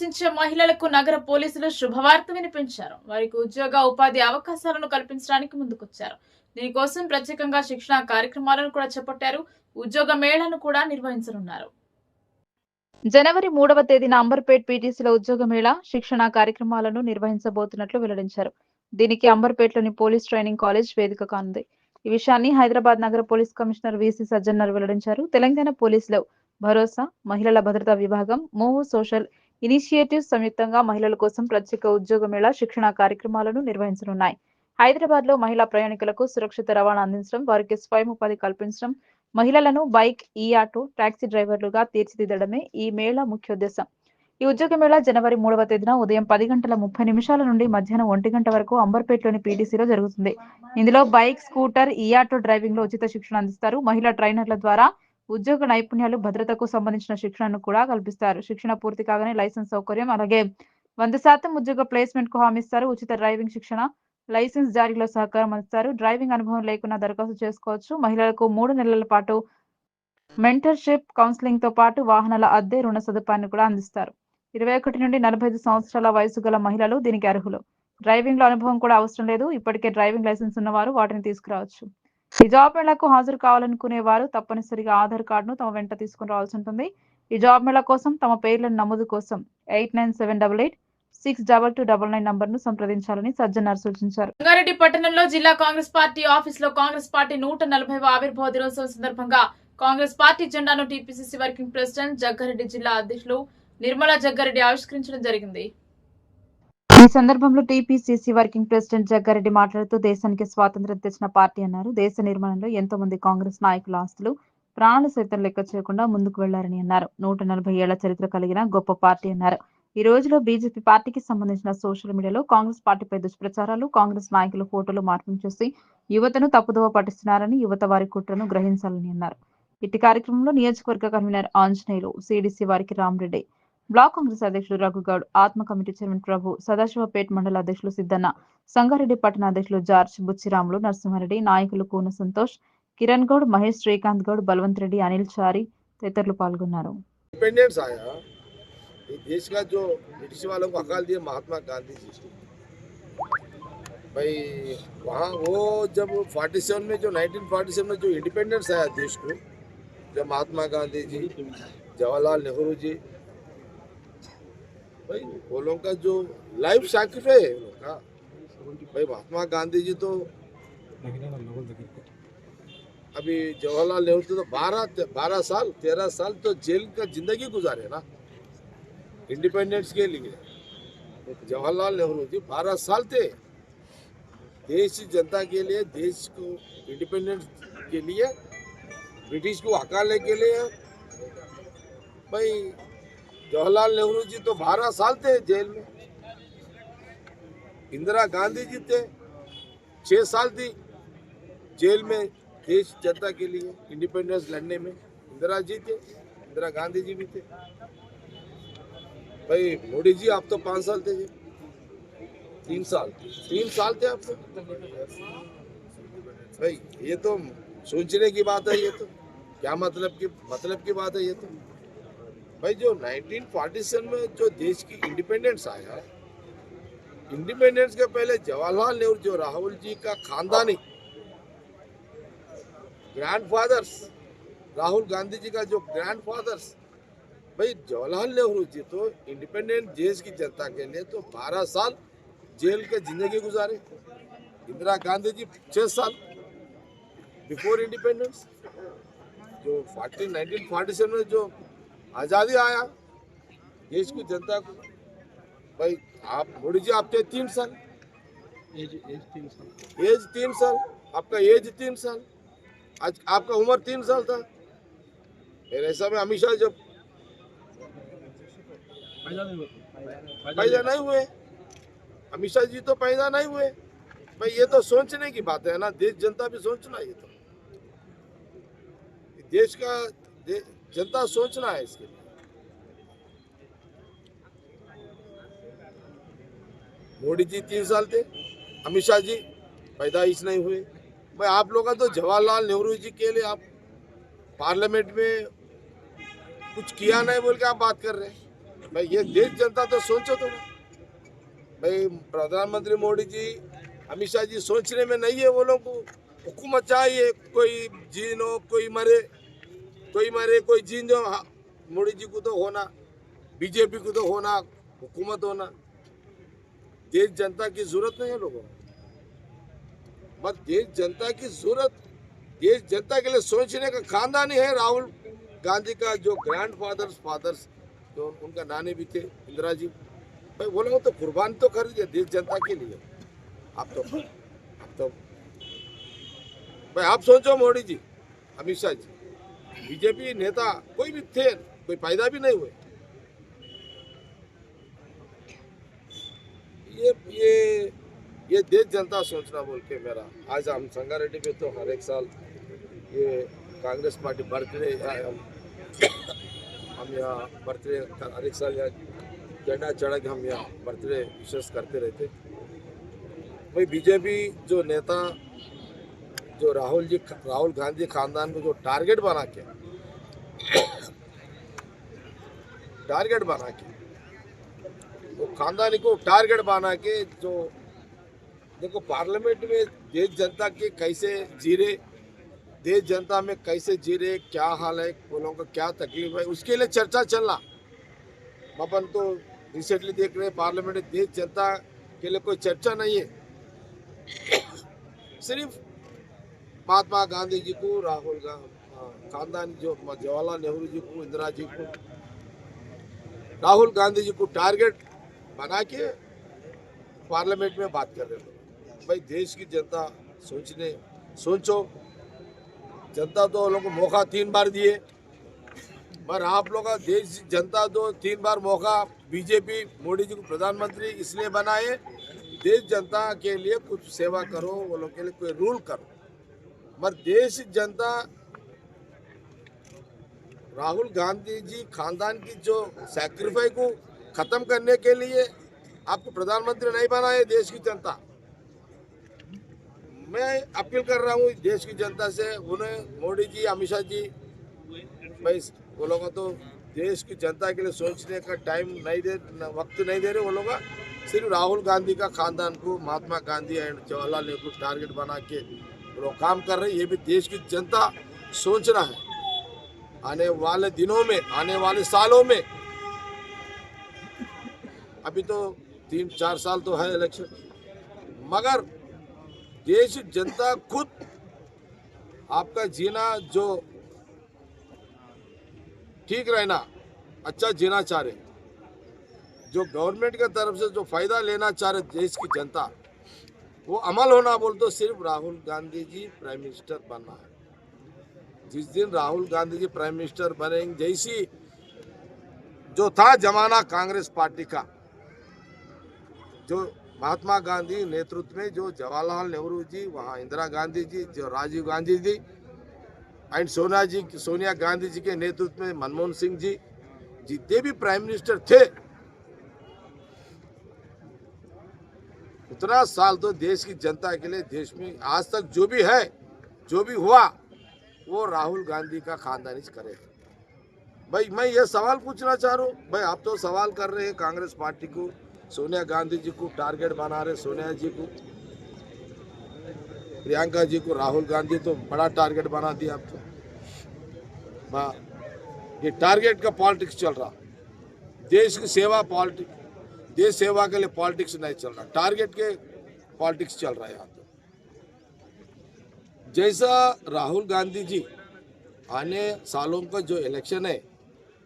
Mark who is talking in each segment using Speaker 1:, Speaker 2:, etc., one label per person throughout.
Speaker 1: నివసించే మహిళలకు నగర పోలీసులు శుభవార్త వినిపించారు. వారికి ఉద్యోగ ఉపాధి అవకాశాలను కల్పించడానికి ముందుకొచ్చారు. దీనికోసం ప్రత్యేకంగా శిక్షణ కార్యక్రమాలను కూడా చేపట్టారు. ఉద్యోగ మేళాను కూడా నిర్వహించనున్నారు. జనవరి 3వ తేదీన అంబర్పేట్ పీటీసీలో ఉద్యోగ మేళా శిక్షణ కార్యక్రమాలను నిర్వహించబోతున్నట్లు వెల్లడించారు. దీనికి అంబర్పేట్లోని పోలీస్ ట్రైనింగ్ కాలేజ్ వేదిక కానుంది. ఈ విషయాన్ని హైదరాబాద్ నగర పోలీస్ కమిషనర్ విసి సజ్జనర్ వెల్లడించారు. తెలంగాణ పోలీసులో భరోసా, మహిళల భద్రతా విభాగం, మూవ్ సోషల్ ఇనిషియేటివ్స్ సంయుక్తంగా మహిళల కోసం ప్రత్యేక ఉద్యోగ మేళా శిక్షణ కార్యక్రమాలను నిర్వహించనున్నాయి. హైదరాబాద్ లో మహిళా ప్రయాణికులకు సురక్షిత రవాణా అందించడం, వారికి స్వయం ఉపాధి కల్పించడం, మహిళలను బైక్, ఈ ఆటో, టాక్సీ డ్రైవర్లుగా తీర్చిదిద్దడమే ఈ మేళా ముఖ్యోద్దేశం. ఈ ఉద్యోగ మేళా జనవరి 3వ తేదీన ఉదయం 10:30 నుండి మధ్యాహ్నం 1 గంట వరకు అంబర్పేట్లోని పీటీసీలో జరుగుతుంది. ఇందులో బైక్, స్కూటర్, ఈ ఆటో డ్రైవింగ్ లో ఉచిత శిక్షణ అందిస్తారు. మహిళా ట్రైనర్ల ద్వారా ఉద్యోగ నైపుణ్యాలు, భద్రతకు సంబంధించిన శిక్షణను కూడా కల్పిస్తారు. శిక్షణ పూర్తి కాగానే లైసెన్స్ సౌకర్యం, అలాగే 100% ఉద్యోగ ప్లేస్మెంట్ కు హామీ ఇస్తారు. ఉచిత డ్రైవింగ్ శిక్షణ, లైసెన్స్ జారీలో సహకారం అందిస్తారు. డ్రైవింగ్ అనుభవం లేకున్నా దరఖాస్తు చేసుకోవచ్చు. మహిళలకు 3 నెలల పాటు మెంటర్షిప్, కౌన్సిలింగ్ తో పాటు వాహనాల అద్దె, రుణ సదుపాయాన్ని కూడా అందిస్తారు. 21 నుండి 45 సంవత్సరాల వయసు గల మహిళలు దీనికి అర్హులు. డ్రైవింగ్ లో అనుభవం కూడా అవసరం లేదు. ఇప్పటికే డ్రైవింగ్ లైసెన్స్ ఉన్నవారు వాటిని తీసుకురావచ్చు. ఈ జాబ్ మేళాకు హాజరు కావాలనుకునే వారు తప్పనిసరిగా ఆధార్ కార్డును తమ వెంట తీసుకుని రావాల్సి ఉంటుంది. ఈ జాబ్ మేళా కోసం తమ పేర్లను నమోదు కోసం 8978862299 నంబర్ను సంప్రదించాలని సజ్జనార్ సూచించారు. రంగారెడ్డి పట్టణంలో జిల్లా కాంగ్రెస్ పార్టీ ఆఫీసులో కాంగ్రెస్ పార్టీ 140వ ఆవిర్భావ దినోత్సవం సందర్భంగా కాంగ్రెస్ పార్టీ జెండాను టీపీసీసీ వర్కింగ్ ప్రెసిడెంట్ జగ్గారెడ్డి, జిల్లా అధ్యక్షులు నిర్మలా జగ్గారెడ్డి ఆవిష్కరించడం జరిగింది. ఈ సందర్భంలో టీపీసీసీ వర్కింగ్ ప్రెసిడెంట్ జగ్గారెడ్డి మాట్లాడుతూ దేశానికి స్వాతంత్ర్యం తెచ్చిన పార్టీ అన్నారు. దేశ నిర్మాణంలో ఎంతో మంది కాంగ్రెస్ నాయకుల ఆస్తులు, ప్రాణాలు సైతం లెక్క చేయకుండా ముందుకు వెళ్లారని అన్నారు. 140 ఏళ్ల చరిత్ర కలిగిన గొప్ప పార్టీ అన్నారు. ఈ రోజులో బీజేపీ పార్టీకి సంబంధించిన సోషల్ మీడియాలో కాంగ్రెస్ పార్టీపై దుష్ప్రచారాలు, కాంగ్రెస్ నాయకుల ఫోటోలు మార్పింగ్ చేసి యువతను తప్పుదోవ పట్టిస్తున్నారని, యువత వారి కుట్రను గ్రహించాలని అన్నారు. ఇట్టి కార్యక్రమంలో నియోజకవర్గ కన్వీనర్ ఆంజనేయులు, సిడిసి వారికి రామరెడ్డి, బ్లాక్ కాంగ్రెస్ అధ్యక్షులు రఘుగౌడ్, ఆత్మ కమిటీ చైర్మన్ ప్రభు, సదాశివపేట్ మండల అధ్యక్షులు సిద్దన్న, సంగారెడ్డి పట్టణ అధ్యక్షులు జార్జ్, బుచ్చిరాములు, నరసింహారెడ్డి, నాయకులు కూన సంతోష్, కిరణ్ గౌడ్, మహేష్, శ్రీకాంత్ గౌడ్, బలవంత్ రెడ్డి, అనిల్ చారి తదితరులు పాల్గొన్నారు.
Speaker 2: इंडिपेंडेंस आया, देश का जो ब्रिटिश वालों को हकाल दिया महात्मा गांधी जी, भाई वहाँ वो जब 47 में जो 1947 में जो इंडिपेंडेंस आया देश को, जब महात्मा गांधी जी, जवाहरलाल नेहरू जी, भाई वो लोगों का जो लाइफ सैक्रिफाइस है उन लोगों का, भाई महात्मा गांधी जी तो अभी जवाहरलाल नेहरू तो 12 साल 13 साल तो जेल का जिंदगी गुजारे ना इंडिपेंडेंस के लिए। जवाहरलाल नेहरू जी 12 साल थे देश की जनता के लिए, देश को इंडिपेंडेंस के लिए, ब्रिटिश को हकालने के लिए। भाई जवाहरलाल नेहरू जी तो 12 साल थे जेल में। इंदिरा गांधी जी थे 6 साल थी जेल में देश जनता के लिए इंडिपेंडेंस लड़ने में। इंदिरा जी थे, इंदिरा गांधी जी भी थे। भाई मोदी जी आप तो 5 साल थे जी, 3 साल थे आप तो। भाई ये तो सोचने की बात है, ये तो क्या मतलब की बात है ये तो। भाई जो 1947 में जो देश की इंडिपेंडेंस आया, इंडिपेंडेंस के पहले जवाहरलाल नेहरू जो राहुल जी का खानदानी ग्रैंडफादर्स, राहुल गांधी जी का जो ग्रैंडफादर्स, भाई जवाहरलाल नेहरू जी तो इंडिपेंडेंट देश की जनता के लिए तो 12 साल जेल के जिंदगी गुजारे। इंदिरा गांधी जी 6 साल बिफोर इंडिपेंडेंस। जो 1947 में जो आज़ादी आया देश की जनता को, भाई आप मोदी जी आप थे 3 साल, एज 3 साल, आपका एज 3 साल, आज आपका उम्र 3 साल था। मेरे ऐसा में हमेशा जब पैदा नहीं हुए, अमित जी तो पैदा नहीं हुए। भाई ये तो सोचने की बात है ना, देश जनता भी सोचना, ये तो देश का जनता सोचना है इसके लिए। मोदी जी 3 साल थे, अमित शाह जी पैदाइश नहीं हुए। भाई आप लोग का तो जवाहरलाल नेहरू जी के लिए आप पार्लियामेंट में कुछ किया नहीं बोल के आप बात कर रहे हैं। भाई ये देश जनता तो सोचो तो भाई प्रधानमंत्री मोदी जी अमित शाह जी सोचने में नहीं है। वो लोग को हुकूमत चाहिए, कोई जीनो कोई मरे कोई जीन जो। हाँ, मोदी जी को तो होना, बीजेपी को तो होना, हुकूमत होना। देश जनता की जरूरत नहीं है लोगों को, बस देश जनता की जरूरत, देश जनता के लिए सोचने का खानदान ही है राहुल गांधी का। जो ग्रैंड फादर्स जो उनका नानी भी थे इंदिरा जी, भाई वो लोग तो कुर्बान तो कर दिए देश जनता के लिए। आप तो भाई आप सोचो, मोदी जी अमित शाह जी बीजेपी नेता कोई भी थे, कोई पैदा भी नहीं हुए। ये देश जनता सोचना बोल के मेरा आज हम संगारेड्डी पे तो हर एक साल ये कांग्रेस पार्टी बर्थडे हम यहाँ बर्थडे हर एक साल यहाँ झंडा चढ़ा के हम यहाँ बर्थडे विशेष करते रहते। भाई बीजेपी जो नेता जो राहुल गांधी खानदान को जो टारगेट बना के वो खानदानी को टारगेट बना के जो देखो पार्लियामेंट में देश जनता के कैसे जी रहे, देश जनता में कैसे जी रहे, क्या हाल है, वो लोगों का क्या तकलीफ है, उसके लिए चर्चा चलना। अपन तो रिसेंटली देख रहे पार्लियामेंट में देश जनता के लिए कोई चर्चा नहीं है। सिर्फ महात्मा गांधी जी को, राहुल खानदान जो जवाहरलाल नेहरू जी को, इंदिरा जी को, राहुल गांधी जी को टारगेट बना के पार्लियामेंट में बात कर रहे हैं। भाई देश की जनता सोचो, जनता तो लोगों को मौका 3 बार दिए, पर आप लोग देश जनता तो 3 बार मौका बीजेपी मोदी जी को प्रधानमंत्री इसलिए बनाए देश जनता के लिए कुछ सेवा करो, वो लोग के लिए कोई रूल करो। पर देश जनता राहुल गांधी जी खानदान की जो सैक्रिफाइस को खत्म करने के लिए आपको प्रधानमंत्री नहीं बनाए देश की जनता। मैं अपील कर रहा हूँ देश की जनता से, उन्हें मोदी जी अमित शाह जी भाई वो लोग तो देश की जनता के लिए सोचने का टाइम नहीं दे, वक्त नहीं दे रहे। वो लोग सिर्फ राहुल गांधी का खानदान को, महात्मा गांधी एंड जवाहरलाल नेहरू को टारगेट बना के वो लोग काम कर रहे हैं। ये भी देश की जनता सोचना है। आने वाले दिनों में, आने वाले सालों में, अभी तो 3-4 साल तो है इलेक्शन, मगर देश जनता खुद आपका जीना जो ठीक रहना, अच्छा जीना चाह रहे, जो गवर्नमेंट की तरफ से जो फायदा लेना चाह रहे देश की जनता, वो अमल होना बोल तो सिर्फ राहुल गांधी जी प्राइम मिनिस्टर बनना है। जिस दिन राहुल गांधी जी प्राइम मिनिस्टर बनेंगे, जैसी जो था जमाना कांग्रेस पार्टी का, जो महात्मा गांधी नेतृत्व में जो जवाहरलाल नेहरू जी, वहाँ इंदिरा गांधी जी, जो राजीव गांधी जी एंड सोनिया गांधी जी के नेतृत्व में मनमोहन सिंह जी, जितने भी प्राइम मिनिस्टर थे, उतना साल तो देश की जनता के लिए, देश में आज तक जो भी है, जो भी हुआ, वो राहुल गांधी का खानदानी करे। भाई मैं ये सवाल पूछना चाह रहा हूँ, भाई आप तो सवाल कर रहे हैं कांग्रेस पार्टी को, सोनिया गांधी जी को टारगेट बना रहे, सोनिया जी को, प्रियंका जी को, राहुल गांधी तो बड़ा टारगेट बना दिया आप तो। ये टारगेट का पॉलिटिक्स चल रहा, देश की सेवा पॉलिटिक्स, देश सेवा के लिए पॉलिटिक्स नहीं चल रहा, टारगेट के पॉलिटिक्स चल रहा है यहाँ तो। जैसा राहुल गांधी जी आने सालों का जो इलेक्शन है,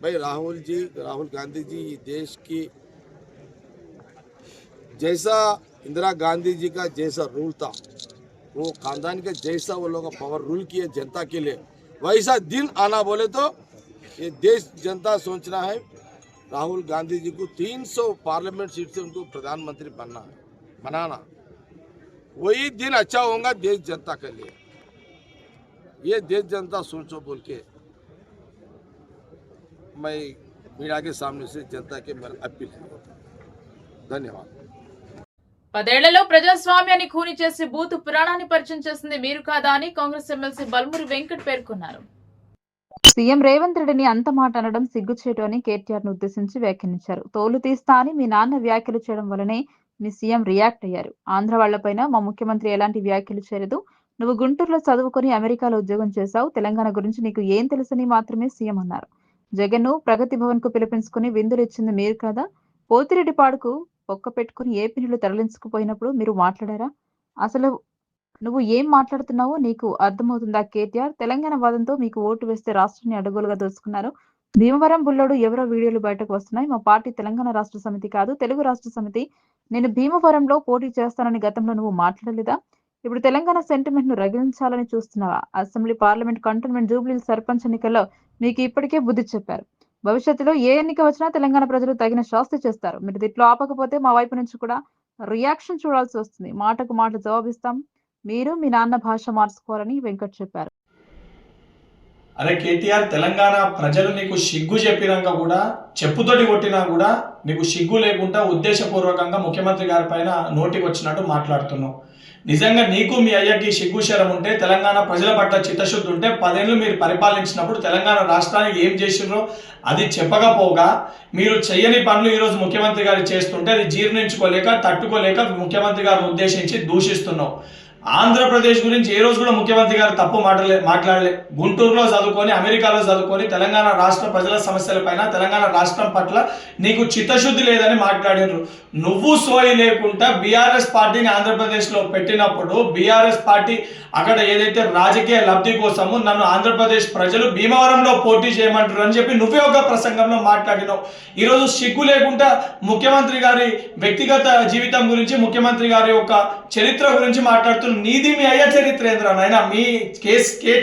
Speaker 2: भाई राहुल गांधी जी देश की, जैसा इंदिरा गांधी जी का जैसा रूल था, वो खानदान के जैसा वो लोग पावर रूल किए जनता के लिए, वैसा दिन आना बोले तो ये देश जनता सोचना है राहुल गांधी जी को 300 पार्लियामेंट सीट से उनको प्रधानमंत्री बनाना, वही दिन अच्छा होगा देश जनता के लिए। ये देश जनता सोचो बोल के मैं मीडिया के सामने से जनता के मैं अपील करता हूं। धन्यवाद।
Speaker 1: 10 ఏళ్లలో ప్రజాస్వామ్యాన్ని ఖూనీ చేసి బూత్ పురాణాన్ని పరిచయం చేసింది మీరు కాదా అని కాంగ్రెస్ ఎమ్మెల్సీ బల్మూరి వెంకట్ పేర్కొన్నారు. సీఎం రేవంత్ రెడ్డిని అంత మాట అనడం సిగ్గుచేటు అని కేటీఆర్ ను ఉద్దేశించి వ్యాఖ్యానించారు. తోలు తీస్తా అని మీ నాన్న వ్యాఖ్యలు చేయడం వల్లనే మీ సీఎం రియాక్ట్ అయ్యారు. ఆంధ్ర వాళ్లపైన మా ముఖ్యమంత్రి ఎలాంటి వ్యాఖ్యలు చేయలేదు. నువ్వు గుంటూరులో చదువుకొని అమెరికాలో ఉద్యోగం చేశావు. తెలంగాణ గురించి నీకు ఏం తెలుసని మాత్రమే సీఎం అన్నారు. జగన్ ను ప్రగతి భవన్ కు పిలిపించుకుని విందులు ఇచ్చింది మీరు కదా. పోతిరెడ్డి పాడుకు ఒక్క పెట్టుకుని ఏపీ నీళ్లు తరలించుకుపోయినప్పుడు మీరు మాట్లాడారా? అసలు నువ్వు ఏం మాట్లాడుతున్నావో నీకు అర్థమవుతుందా కేటీఆర్? తెలంగాణ వాదంతో మీకు ఓటు వేస్తే రాష్ట్రాన్ని అడ్డగోలుగా దోచుకున్నారు. భీమవరం బుల్లోడు ఎవరో వీడియోలు బయటకు వస్తున్నాయి. మా పార్టీ తెలంగాణ రాష్ట్ర సమితి కాదు, తెలుగు రాష్ట్ర సమితి. నేను భీమవరంలో పోటీ చేస్తానని గతంలో నువ్వు మాట్లాడలేదా? ఇప్పుడు తెలంగాణ సెంటిమెంట్ ను రగిలించాలని చూస్తున్నావా? Assembly, parliament, cantonment, Jubilee sarpanch ఎన్నికల్లో మీకు ఇప్పటికే బుద్ధి చెప్పారు. భవిష్యత్తులో ఏ ఎన్నిక వచ్చినా తెలంగాణ ప్రజలు తగిన శాస్తి చేస్తారు. మీరు దీంట్లో ఆపకపోతే మా వైపు నుంచి కూడా రియాక్షన్ చూడాల్సి వస్తుంది. మాటకు మాట జవాబిస్తాం. మీరు మీ నాన్న భాష మార్చుకోవాలని వెంకట్ చెప్పారు.
Speaker 3: అరే కేటీఆర్, తెలంగాణ ప్రజలు నీకు సిగ్గు చెప్పినాక కూడా, చెప్పుతోటి కొట్టినా కూడా నీకు సిగ్గు లేకుండా ఉద్దేశపూర్వకంగా ముఖ్యమంత్రి గారి పైన నోటికి వచ్చినట్టు మాట్లాడుతున్నావు. నిజంగా నీకు మీ అయ్యకి సిగ్గు శరం ఉంటే, తెలంగాణ ప్రజల పట్ల చిత్తశుద్ధి ఉంటే 10 ఏళ్ళు మీరు పరిపాలించినప్పుడు తెలంగాణ రాష్ట్రానికి ఏం చేసిర్రో అది చెప్పకపోగా మీరు చెయ్యని పనులు ఈరోజు ముఖ్యమంత్రి గారు చేస్తుంటే అది జీర్ణించుకోలేక, తట్టుకోలేక ముఖ్యమంత్రి గారిని ఉద్దేశించి దూషిస్తున్నావు. ఆంధ్రప్రదేశ్ గురించి ఏ రోజు కూడా ముఖ్యమంత్రి గారు తప్పు మాట్లాడలే. గుంటూరులో చదువుకొని, అమెరికాలో చదువుకొని తెలంగాణ రాష్ట్ర ప్రజల సమస్యలపైన, తెలంగాణ రాష్ట్రం పట్ల నీకు చిత్తశుద్ధి లేదని మాట్లాడినారు. నువ్వు సోయి లేకుండా బీఆర్ఎస్ పార్టీని ఆంధ్రప్రదేశ్లో పెట్టినప్పుడు బీఆర్ఎస్ పార్టీ అక్కడ ఏదైతే రాజకీయ లబ్ధి కోసము నన్ను ఆంధ్రప్రదేశ్ ప్రజలు భీమవరంలో పోటీ చేయమంటారు అని చెప్పి నువ్వే ఒక ప్రసంగంలో మాట్లాడినావు. ఈరోజు సిగ్గు లేకుండా ముఖ్యమంత్రి గారి వ్యక్తిగత జీవితం గురించి, ముఖ్యమంత్రి గారి యొక్క చరిత్ర గురించి మాట్లాడుతున్నావు. నీది మీ అయ్య చరిత్ర ఏంద్రా నాయన? మీ కె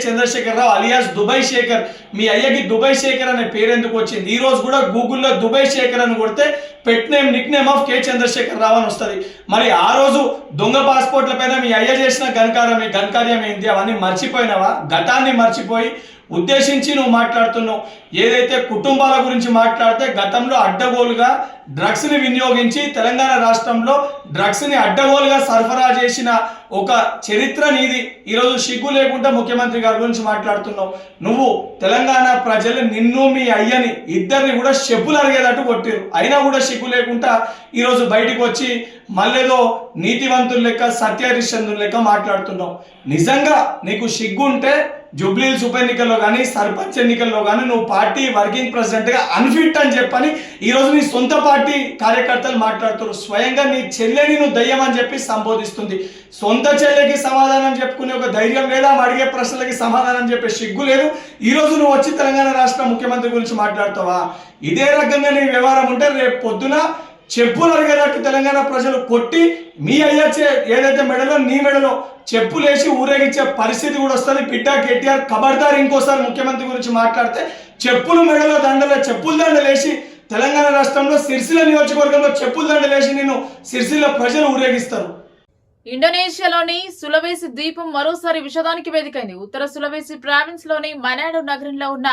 Speaker 3: చంద్రశేఖర్ రావు అలియాస్ దుబాయ్ శేఖర్, మీ అయ్యకి దుబాయ్ శేఖర్ అనే పేరు ఎందుకు వచ్చింది? ఈ రోజు కూడా గూగుల్లో దుబాయ్ శేఖర్ అని కొడితే pet name, nick name of K Chandrashekhar Rao అని వస్తుంది. మరి ఆ రోజు దొంగ పాస్పోర్ట్ల పైన మీ అయ్య చేసిన ఘనకార్యం ఏంటి? అవన్నీ మర్చిపోయినావా? గతాన్ని మర్చిపోయి ఉద్దేశించి నువ్వు మాట్లాడుతున్నావు. ఏదైతే కుటుంబాల గురించి మాట్లాడితే గతంలో అడ్డగోలుగా డ్రగ్స్ ని వినియోగించి తెలంగాణ రాష్ట్రంలో డ్రగ్స్ ని అడ్డగోలుగా సరఫరా చేసిన ఒక చరిత్ర నీది. ఈరోజు సిగ్గు లేకుండా ముఖ్యమంత్రి గారి గురించి మాట్లాడుతున్నావు. నువ్వు తెలంగాణ ప్రజలు నిన్ను, మీ అయ్యని ఇద్దరిని కూడా చెప్పులు అరిగేటట్టు కొట్టిరు. అయినా కూడా సిగ్గు లేకుండా ఈరోజు బయటకు వచ్చి మళ్ళేదో నీతివంతుల లెక్క, సత్యహరిశ్చంద్రుల లెక్క మాట్లాడుతున్నావు. నిజంగా నీకు సిగ్గు ఉంటే జూబ్లీ ఉప ఎన్నికల్లో కానీ, సర్పంచ్ ఎన్నికల్లో కానీ నువ్వు పార్టీ వర్కింగ్ ప్రెసిడెంట్ గా అన్ఫిట్ అని చెప్పని ఈరోజు నీ సొంత పార్టీ కార్యకర్తలు మాట్లాడుతున్నారు. స్వయంగా నీ చెల్లెని నువ్వు దయ్యం అని చెప్పి సంబోధిస్తుంది. సొంత చెల్లెకి సమాధానం చెప్పుకునే ఒక ధైర్యం లేదా? అడిగే ప్రశ్నలకి సమాధానం చెప్పే సిగ్గు లేదు. ఈరోజు నువ్వు వచ్చి తెలంగాణ రాష్ట్ర ముఖ్యమంత్రి గురించి మాట్లాడతావా? ఇదే రకంగా నీ వ్యవహారం ఉంటే రేపు పొద్దున చెప్పులు అడిగేటట్టు తెలంగాణ ప్రజలు కొట్టి మీ అయ్యచ్చే ఏదైతే మెడలో, నీ మెడలో చెప్పులేసి ఊరేగించే పరిస్థితి కూడా వస్తుంది. బిడ్డ కేటీఆర్, ఖబర్దార్ ఇంకోసారి ముఖ్యమంత్రి గురించి మాట్లాడితే చెప్పులు మెడలో చెప్పుల దండలేసి తెలంగాణ రాష్ట్రంలో సిరిసిల్ల నియోజకవర్గంలో చెప్పుల దండలేసి నేను సిరిసిల్ల ప్రజలు ఊరేగిస్తారు.
Speaker 1: ఇండోనేషియాలోని సులవేసి ద్వీపం మరోసారి విషాదానికి వేదికైంది. ఉత్తర సులవేసి ప్రావిన్స్ లోని మనాడో నగరంలో ఉన్న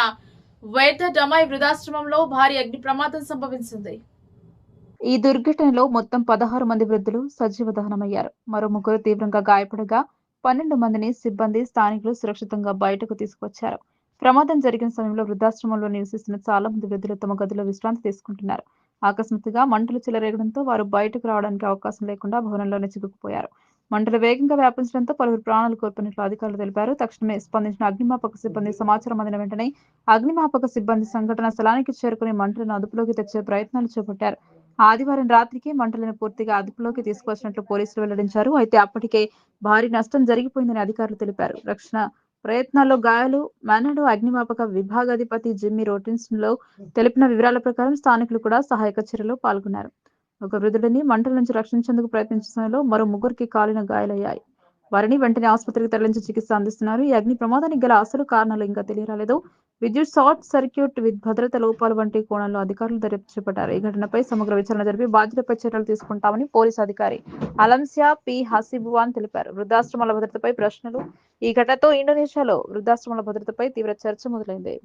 Speaker 1: వేత డమాయ్ వృద్ధాశ్రమంలో భారీ అగ్ని ప్రమాదం సంభవించింది. ఈ దుర్ఘటనలో మొత్తం 16 మంది వృద్ధులు సజీవ దహనమయ్యారు. మరో 3 తీవ్రంగా గాయపడగా 12 మందిని సిబ్బంది, స్థానికులు సురక్షితంగా బయటకు తీసుకొచ్చారు. ప్రమాదం జరిగిన సమయంలో వృద్ధాశ్రమంలో నివసిస్తున్న చాలా మంది వృద్ధులు తమ గదిలో విశ్రాంతి తీసుకుంటున్నారు. అకస్మాత్తుగా మంటలు చెలరేగడంతో వారు బయటకు రావడానికి అవకాశం లేకుండా భవనంలోనే చిక్కుకుపోయారు. మంటలు వేగంగా వ్యాపించడంతో పలువురు ప్రాణాలు కోల్పోయినట్లు అధికారులు తెలిపారు. తక్షణమే స్పందించిన అగ్నిమాపక సిబ్బంది సమాచారం అందిన వెంటనే అగ్నిమాపక సిబ్బంది సంఘటన స్థలానికి చేరుకుని మంటలను అదుపులోకి తెచ్చే ప్రయత్నాలు చేపట్టారు. ఆదివారం రాత్రికి మంటలను పూర్తిగా అదుపులోకి తీసుకొచ్చినట్లు పోలీసులు వెల్లడించారు. అయితే అప్పటికే భారీ నష్టం జరిగిపోయిందని అధికారులు తెలిపారు. రక్షణ ప్రయత్నాల్లో గాయాలు మనాడో అగ్నిమాపక విభాగాధిపతి జిమ్మీ రోటిన్స్ లో తెలిపిన వివరాల ప్రకారం స్థానికులు కూడా సహాయక చర్యలో పాల్గొన్నారు. ఒక వృద్ధుడిని మంటల నుంచి రక్షించేందుకు ప్రయత్నించిన సమయంలో మరో 3కి కాలిన గాయాలయ్యాయి. వారిని వెంటనే ఆసుపత్రికి తరలించి చికిత్స అందిస్తున్నారు. ఈ అగ్ని ప్రమాదానికి గల అసలు కారణాలు ఇంకా తెలియరాలేదు. విద్యుత్ షార్ట్ సర్క్యూట్, భద్రత లోపాలు వంటి కోణంలో అధికారులు దర్యాప్తు చేపట్టారు. ఈ ఘటనపై సమగ్ర విచారణ జరిపి బాధ్యులపై చర్యలు తీసుకుంటామని పోలీసు అధికారి అలంసియా పి హసిబువాన్ తెలిపారు. వృద్ధాశ్రమాల భద్రతపై ప్రశ్నలు. ఈ ఘటనతో ఇండోనేషియాలో వృద్ధాశ్రమాల భద్రతపై తీవ్ర చర్చ మొదలైంది.